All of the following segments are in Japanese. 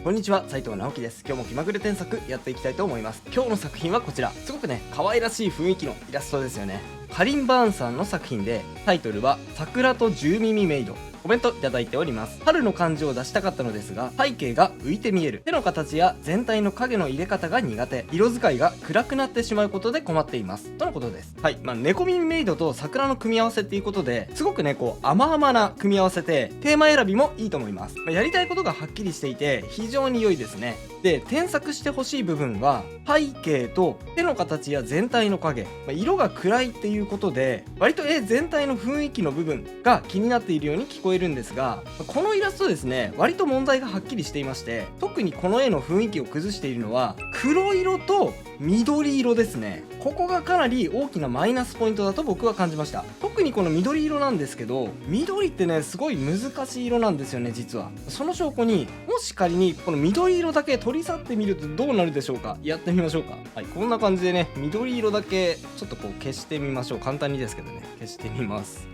こんにちは、斉藤直樹です。今日も気まぐれ添削やっていきたいと思います。今日の作品はこちら。すごくね、可愛らしい雰囲気のイラストですよね。カリン・バーンさんの作品で、タイトルは桜と10耳メイド。コメントいただいております。春の感じを出したかったのですが、背景が浮いて見える。手の形や全体の影の入れ方が苦手。色使いが暗くなってしまうことで困っています。とのことです。はい。猫耳メイドと桜の組み合わせっていうことで、すごくね、甘々な組み合わせで、テーマ選びもいいと思います。やりたいことがはっきりしていて、非常に良いですね。で、添削してほしい部分は、背景と手の形や全体の影、色が暗いっていうことで、割と全体の雰囲気の部分が気になっているように聞こえるんですが、このイラストですね、割と問題がはっきりしていまして、特にこの絵の雰囲気を崩しているのは黒色と緑色ですね。ここがかなり大きなマイナスポイントだと僕は感じました。特にこの緑色なんですけど、緑ってね、すごい難しい色なんですよね、実は。その証拠に、もし仮にこの緑色だけ取り去ってみるとどうなるでしょうか。やってみましょうか。はい、こんな感じでね、緑色だけちょっと消してみましょう。簡単にですけどね、消してみます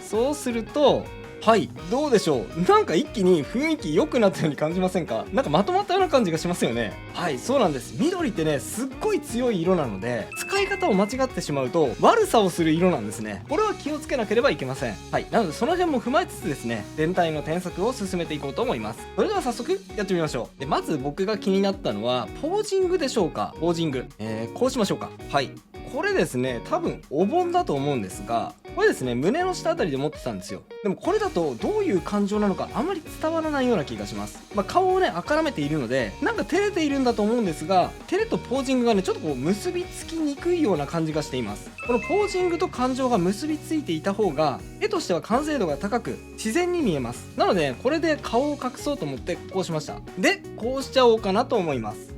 そうすると、はい、どうでしょう。なんか一気に雰囲気良くなったように感じませんか？なんかまとまったような感じがしますよね。はい、そうなんです。緑ってね、すっごい強い色なので、使い方を間違ってしまうと悪さをする色なんですね。これは気をつけなければいけません。はい、なのでその辺も踏まえつつですね、全体の添削を進めていこうと思います。それでは早速やってみましょう。で、まず僕が気になったのはポージングでしょうか。ポージング、こうしましょうか。はい、これですね、多分お盆だと思うんですが、これですね、胸の下あたりで持ってたんですよ。でもこれだとどういう感情なのかあまり伝わらないような気がします。顔をね、あからめているので、なんか照れているんだと思うんですが、照れとポージングがね、ちょっと結びつきにくいような感じがしています。このポージングと感情が結びついていた方が、絵としては完成度が高く自然に見えます。なのでこれで顔を隠そうと思ってこうしました。で、こうしちゃおうかなと思います。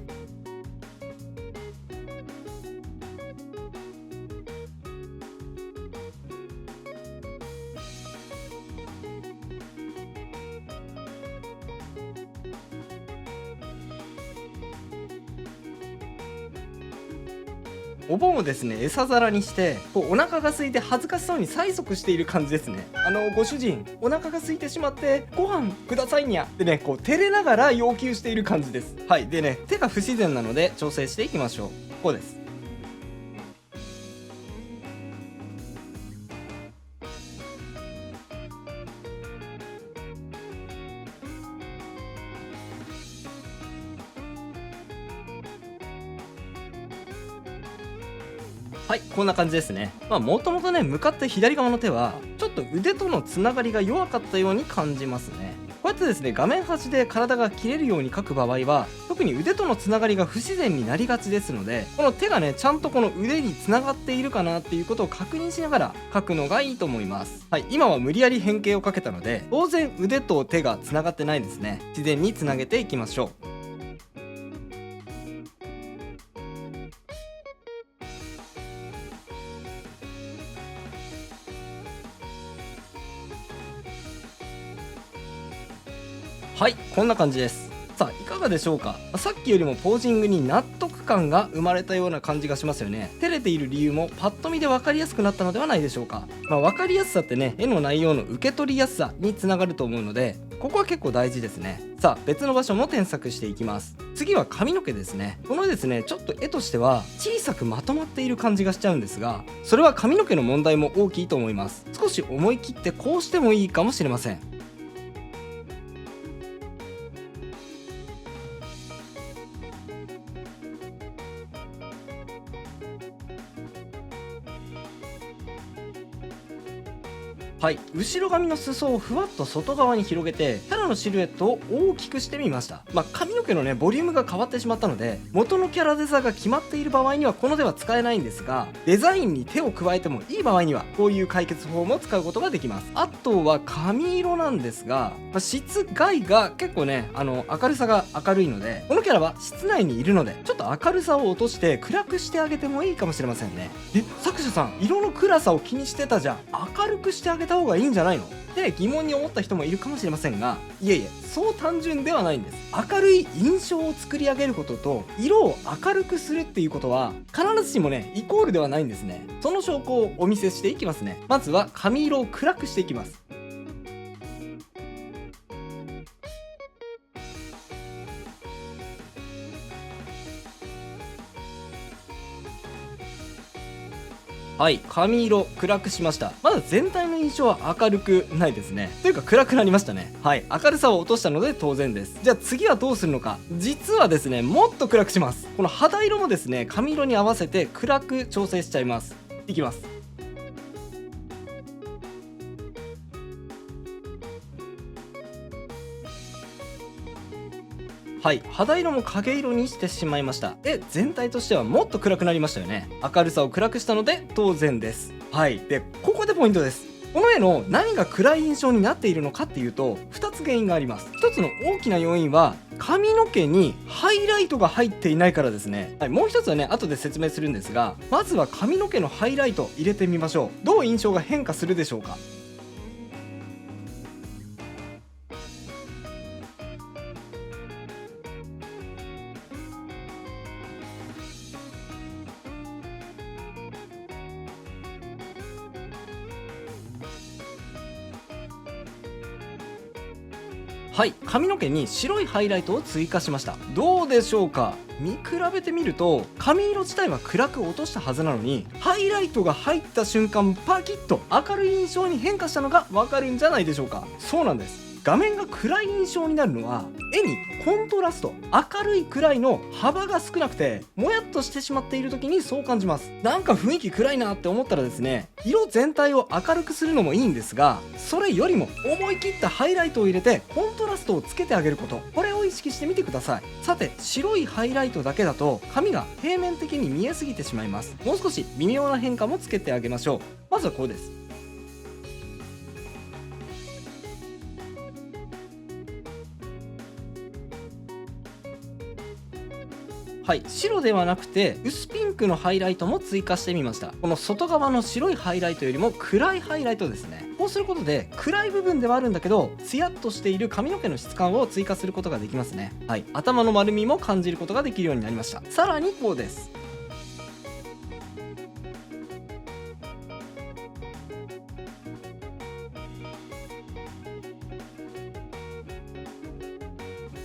お盆をですね、餌皿にして、お腹が空いて恥ずかしそうに催促している感じですね。ご主人、お腹が空いてしまって、ご飯くださいにゃ。でね、照れながら要求している感じです。はい。でね、手が不自然なので調整していきましょう。こうです。はい、こんな感じですね。もともとね、向かって左側の手は、ちょっと腕とのつながりが弱かったように感じますね。こうやってですね、画面端で体が切れるように描く場合は、特に腕とのつながりが不自然になりがちですので、この手がね、ちゃんとこの腕につながっているかなっていうことを確認しながら描くのがいいと思います。はい、今は無理やり変形をかけたので、当然腕と手がつながってないですね。自然につなげていきましょう。はい、こんな感じです。さあ、いかがでしょうか。さっきよりもポージングに納得感が生まれたような感じがしますよね。照れている理由もパッと見で分かりやすくなったのではないでしょうか。分かりやすさってね、絵の内容の受け取りやすさにつながると思うので、ここは結構大事ですね。さあ、別の場所も添削していきます。次は髪の毛ですね。このですね、ちょっと絵としては小さくまとまっている感じがしちゃうんですが、それは髪の毛の問題も大きいと思います。少し思い切ってこうしてもいいかもしれません。はい、後ろ髪の裾をふわっと外側に広げてキャラのシルエットを大きくしてみました。髪の毛のね、ボリュームが変わってしまったので、元のキャラデザが決まっている場合にはこの手は使えないんですが、デザインに手を加えてもいい場合にはこういう解決法も使うことができます。あとは髪色なんですが、室外が結構ね、明るさが明るいので、このキャラは室内にいるのでちょっと明るさを落として暗くしてあげてもいいかもしれませんね。作者さん、色の暗さを気にしてたじゃん、明るくしてあげた方がいいんじゃないのって疑問に思った人もいるかもしれませんが、いえいえ、そう単純ではないんです。明るい印象を作り上げることと色を明るくするっていうことは必ずしもね、イコールではないんですね。その証拠をお見せしていきますね。まずは髪色を暗くしていきます。はい、髪色暗くしました。まだ全体の印象は明るくないですね。というか暗くなりましたね。はい、明るさを落としたので当然です。じゃあ次はどうするのか。実はですね、もっと暗くします。この肌色もですね、髪色に合わせて暗く調整しちゃいます。いきます。はい、肌色も影色にしてしまいました。で、全体としてはもっと暗くなりましたよね。明るさを暗くしたので当然です。はい、でここでポイントです。この絵の何が暗い印象になっているのかっていうと、2つ原因があります。1つの大きな要因は髪の毛にハイライトが入っていないからですね。はい、もう1つはね、後で説明するんですが、まずは髪の毛のハイライト入れてみましょう。どう印象が変化するでしょうか。はい、髪の毛に白いハイライトを追加しました。どうでしょうか。見比べてみると髪色自体は暗く落としたはずなのに、ハイライトが入った瞬間パキッと明るい印象に変化したのがわかるんじゃないでしょうか。そうなんです。画面が暗い印象になるのは、絵にコントラスト、明るいくらいの幅が少なくてもやっとしてしまっている時にそう感じます。なんか雰囲気暗いなって思ったらですね、色全体を明るくするのもいいんですが、それよりも思い切ったハイライトを入れてコントラストをつけてあげること、これを意識してみてください。さて、白いハイライトだけだと髪が平面的に見えすぎてしまいます。もう少し微妙な変化もつけてあげましょう。まずはこうです。はい、白ではなくて薄ピンクのハイライトも追加してみました。この外側の白いハイライトよりも暗いハイライトですね。こうすることで暗い部分ではあるんだけど、ツヤっとしている髪の毛の質感を追加することができますね。はい、頭の丸みも感じることができるようになりました。さらにこうです。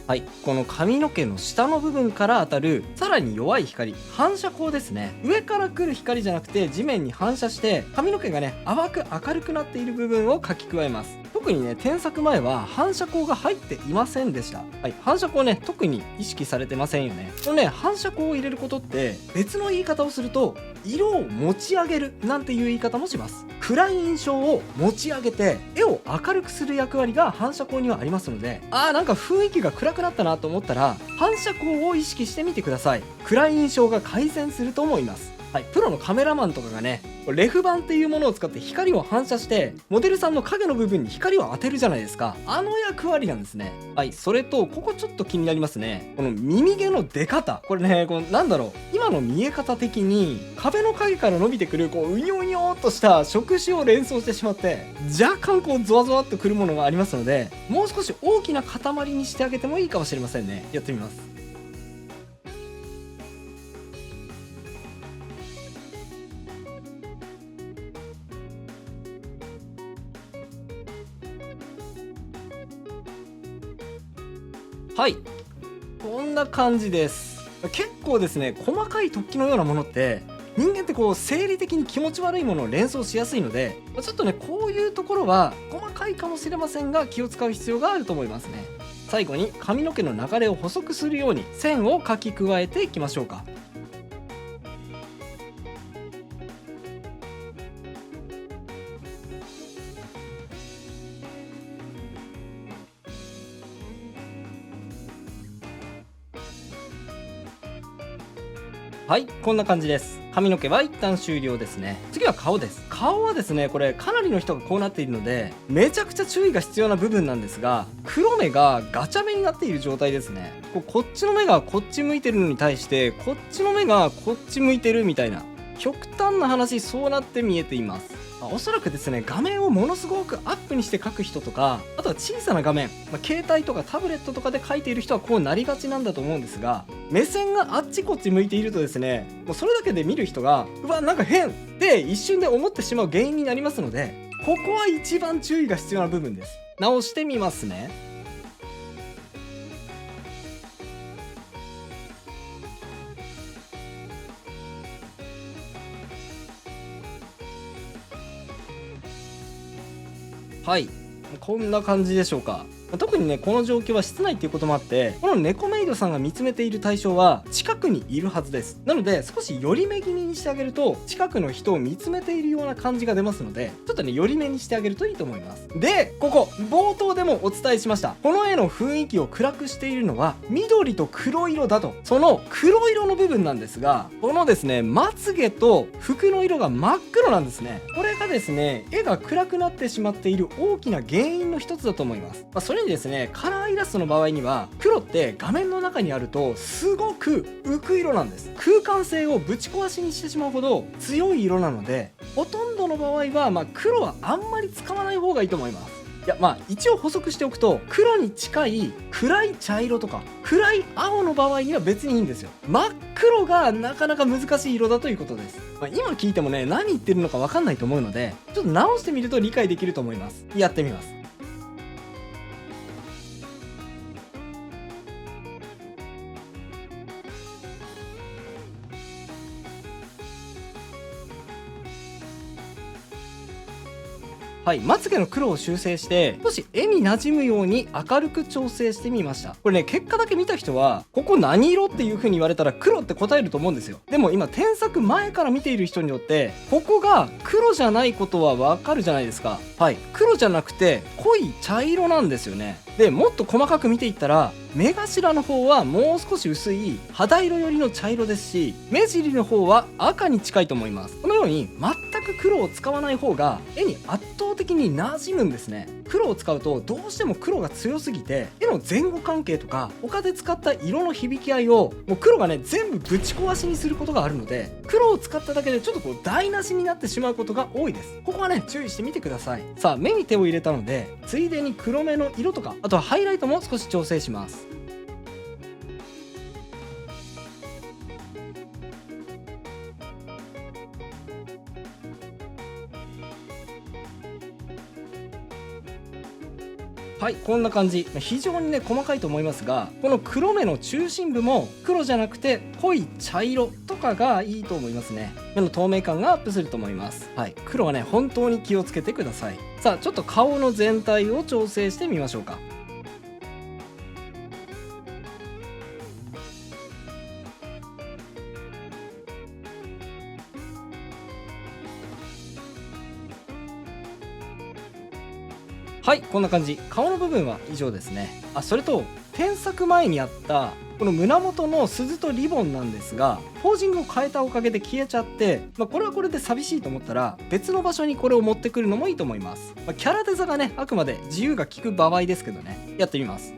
はい、この髪の毛の下の部分から当たるさらに弱い光、反射光ですね。上から来る光じゃなくて地面に反射して髪の毛がね、淡く明るくなっている部分を描き加えます。特にね、添削前は反射光が入っていませんでした。はい、反射光ね、特に意識されてませんよね。このね、反射光を入れることって別の言い方をすると色を持ち上げるなんていう言い方もします。暗い印象を持ち上げて絵を明るくする役割が反射光にはありますので、なんか雰囲気が暗くなったなと思ったら反射光を意識してみてください。暗い印象が改善すると思います。はい、プロのカメラマンとかがね、レフ板っていうものを使って光を反射してモデルさんの影の部分に光を当てるじゃないですか。あの役割なんですね。はい、それとここちょっと気になりますね。この耳毛の出方、これね、なんだろう、今の見え方的に壁の影から伸びてくるうにょうにょーっとした触手を連想してしまって、若干ゾワゾワっとくるものがありますので、もう少し大きな塊にしてあげてもいいかもしれませんね。やってみます。はい、こんな感じです。結構ですね、細かい突起のようなものって人間って生理的に気持ち悪いものを連想しやすいので、ちょっとね、こういうところは細かいかもしれませんが気を使う必要があると思いますね。最後に髪の毛の流れを細くするように線を描き加えていきましょうか。はい、こんな感じです。髪の毛は一旦終了ですね。次は顔です。顔はですね、これかなりの人がこうなっているのでめちゃくちゃ注意が必要な部分なんですが、黒目がガチャ目になっている状態ですね。こっちの目がこっち向いてるのに対してこっちの目がこっち向いてるみたいな、極端な話そうなって見えています。おそらくですね、画面をものすごくアップにして描く人とか、あとは小さな画面、携帯とかタブレットとかで描いている人はこうなりがちなんだと思うんですが、目線があっちこっち向いているとですね、もうそれだけで見る人がうわなんか変って一瞬で思ってしまう原因になりますので、ここは一番注意が必要な部分です。直してみますね。はい、こんな感じでしょうか。特にねこの状況は室内っていうこともあって、この猫メイドさんが見つめている対象は近くにいるはずです。なので少し寄り目気味にしてあげると、近くの人を見つめているような感じが出ますので、ちょっとね寄り目にしてあげるといいと思います。でここ冒頭でもお伝えしました、この絵の雰囲気を暗くしているのは緑と黒色だと。その黒色の部分なんですが、このですねまつげと服の色が真っ黒なんですね。これがですね絵が暗くなってしまっている大きな原因の一つだと思います。それにですねカラーイラストの場合には、黒って画面の中にあるとすごく浮く色なんです。空間性をぶち壊しにしてしまうほど強い色なので、ほとんどの場合は黒はあんまり使わない方がいいと思います。いや一応補足しておくと、黒に近い暗い茶色とか暗い青の場合には別にいいんですよ。真っ黒がなかなか難しい色だということです。今聞いてもね何言ってるのか分かんないと思うので、ちょっと直してみると理解できると思います。やってみます。はい、まつげの黒を修正して少し絵に馴染むように明るく調整してみました。これね結果だけ見た人はここ何色っていう風に言われたら黒って答えると思うんですよ。でも今添削前から見ている人によってここが黒じゃないことはわかるじゃないですか。はい、黒じゃなくて濃い茶色なんですよね。でもっと細かく見ていったら、目頭の方はもう少し薄い肌色寄りの茶色ですし、目尻の方は赤に近いと思います。このように全く黒を使わない方が絵に圧倒的に馴染むんですね。黒を使うとどうしても黒が強すぎて、絵の前後関係とか他で使った色の響き合いをもう黒がね全部ぶち壊しにすることがあるので、黒を使っただけでちょっと台無しになってしまうことが多いです。ここはね注意してみてください。さあ目に手を入れたので、ついでに黒目の色とか、あとはハイライトも少し調整します。はい、こんな感じ。非常にね細かいと思いますが、この黒目の中心部も黒じゃなくて濃い茶色とかがいいと思いますね。目の透明感がアップすると思います。はい、黒はね本当に気をつけてください。さあちょっと顔の全体を調整してみましょうか。はい、こんな感じ。顔の部分は以上ですね。それと添削前にあったこの胸元の鈴とリボンなんですが、ポージングを変えたおかげで消えちゃって、これはこれで寂しいと思ったら別の場所にこれを持ってくるのもいいと思います。キャラデザがねあくまで自由が利く場合ですけどね、やってみます。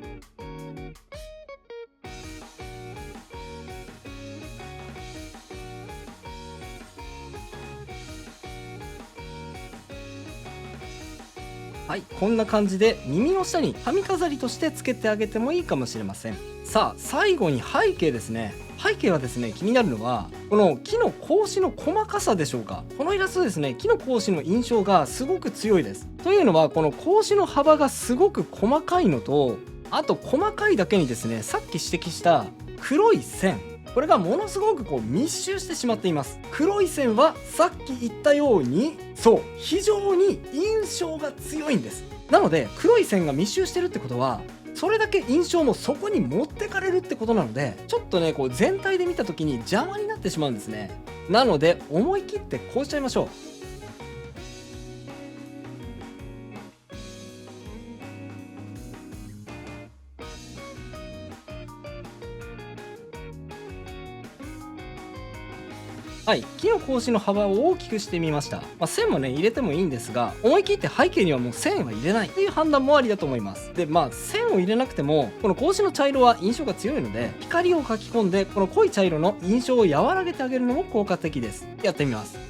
はい、こんな感じで耳の下に髪飾りとしてつけてあげてもいいかもしれません。さあ最後に背景ですね。背景はですね、気になるのはこの木の格子の細かさでしょうか。このイラストですね、木の格子の印象がすごく強いです。というのはこの格子の幅がすごく細かいのと、あと細かいだけにですね、さっき指摘した黒い線、これがものすごく密集してしまっています。黒い線はさっき言ったように、そう非常に印象が強いんです。なので黒い線が密集してるってことは、それだけ印象もそこに持ってかれるってことなので、ちょっとね全体で見た時に邪魔になってしまうんですね。なので思い切ってこうしちゃいましょう。はい、木の格子の幅を大きくしてみました。線もね入れてもいいんですが、思い切って背景にはもう線は入れないという判断もありだと思います。で線を入れなくてもこの格子の茶色は印象が強いので、光を書き込んでこの濃い茶色の印象を和らげてあげるのも効果的です。やってみます。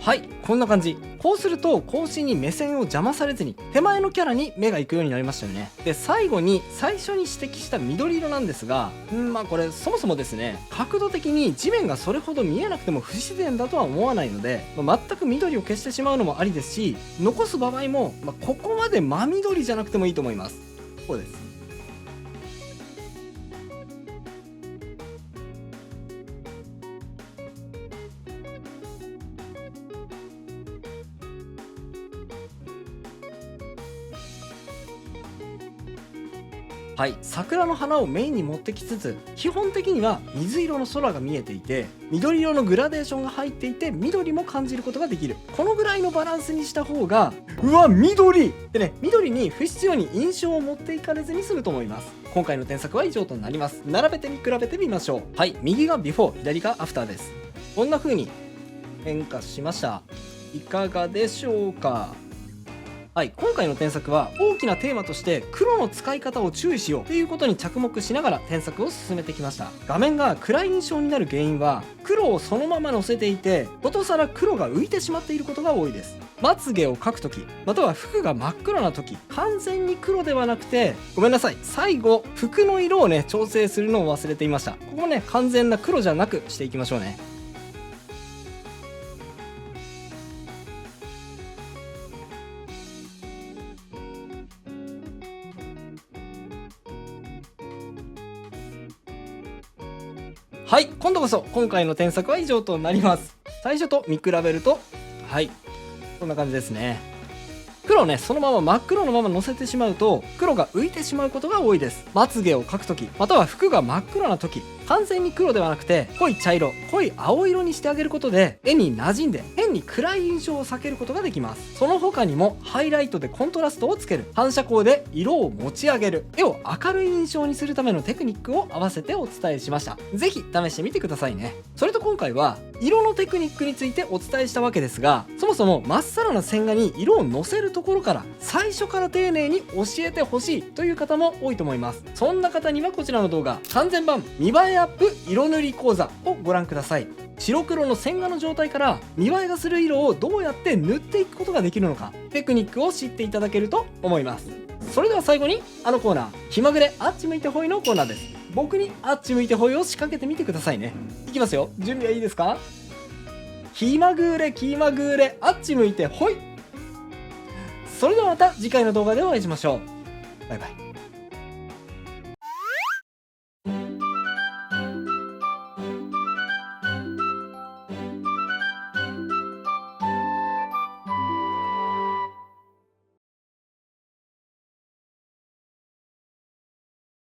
はい、こんな感じ。こうすると格子に目線を邪魔されずに手前のキャラに目が行くようになりましたよね。で最後に最初に指摘した緑色なんですが、これそもそもですね、角度的に地面がそれほど見えなくても不自然だとは思わないので、全く緑を消してしまうのもありですし、残す場合も、ここまで真緑じゃなくてもいいと思います。構です。はい、桜の花をメインに持ってきつつ、基本的には水色の空が見えていて、緑色のグラデーションが入っていて、緑も感じることができる。このぐらいのバランスにした方が、うわ緑でね、緑に不必要に印象を持っていかれずに済むと思います。今回の添削は以上となります。並べて比べてみましょう。はい、右がビフォー、左がアフターです。こんな風に変化しました。いかがでしょうか。はい、今回の添削は大きなテーマとして黒の使い方を注意しようということに着目しながら添削を進めてきました。画面が暗い印象になる原因は黒をそのまま乗せていて、ことさら黒が浮いてしまっていることが多いです。まつげを描くとき、または服が真っ黒なとき、完全に黒ではなくて、ごめんなさい、最後服の色をね調整するのを忘れていました。ここもね完全な黒じゃなくしていきましょうね。はい、今度こそ今回の添削は以上となります。最初と見比べると、はい、こんな感じですね。黒をねそのまま真っ黒のまま乗せてしまうと黒が浮いてしまうことが多いです。まつげを描くとき、または服が真っ黒なとき、完全に黒ではなくて濃い茶色、濃い青色にしてあげることで絵に馴染んで変に暗い印象を避けることができます。その他にもハイライトでコントラストをつける、反射光で色を持ち上げる、絵を明るい印象にするためのテクニックを合わせてお伝えしました。ぜひ試してみてくださいね。それと今回は色のテクニックについてお伝えしたわけですが、そもそもまっさらな線画に色をのせるところから最初から丁寧に教えてほしいという方も多いと思います。そんな方にはこちらの動画完全版見栄えアップ色塗り講座をご覧ください。白黒の線画の状態から見栄えがする色をどうやって塗っていくことができるのか、テクニックを知っていただけると思います。それでは最後にあのコーナー、気まぐれあっち向いてほいのコーナーです。僕にあっち向いてほいを仕掛けてみてくださいね。いきますよ、準備はいいですか。気まぐれ気まぐれあっち向いてほい。それではまた次回の動画でお会いしましょう。バイバイ。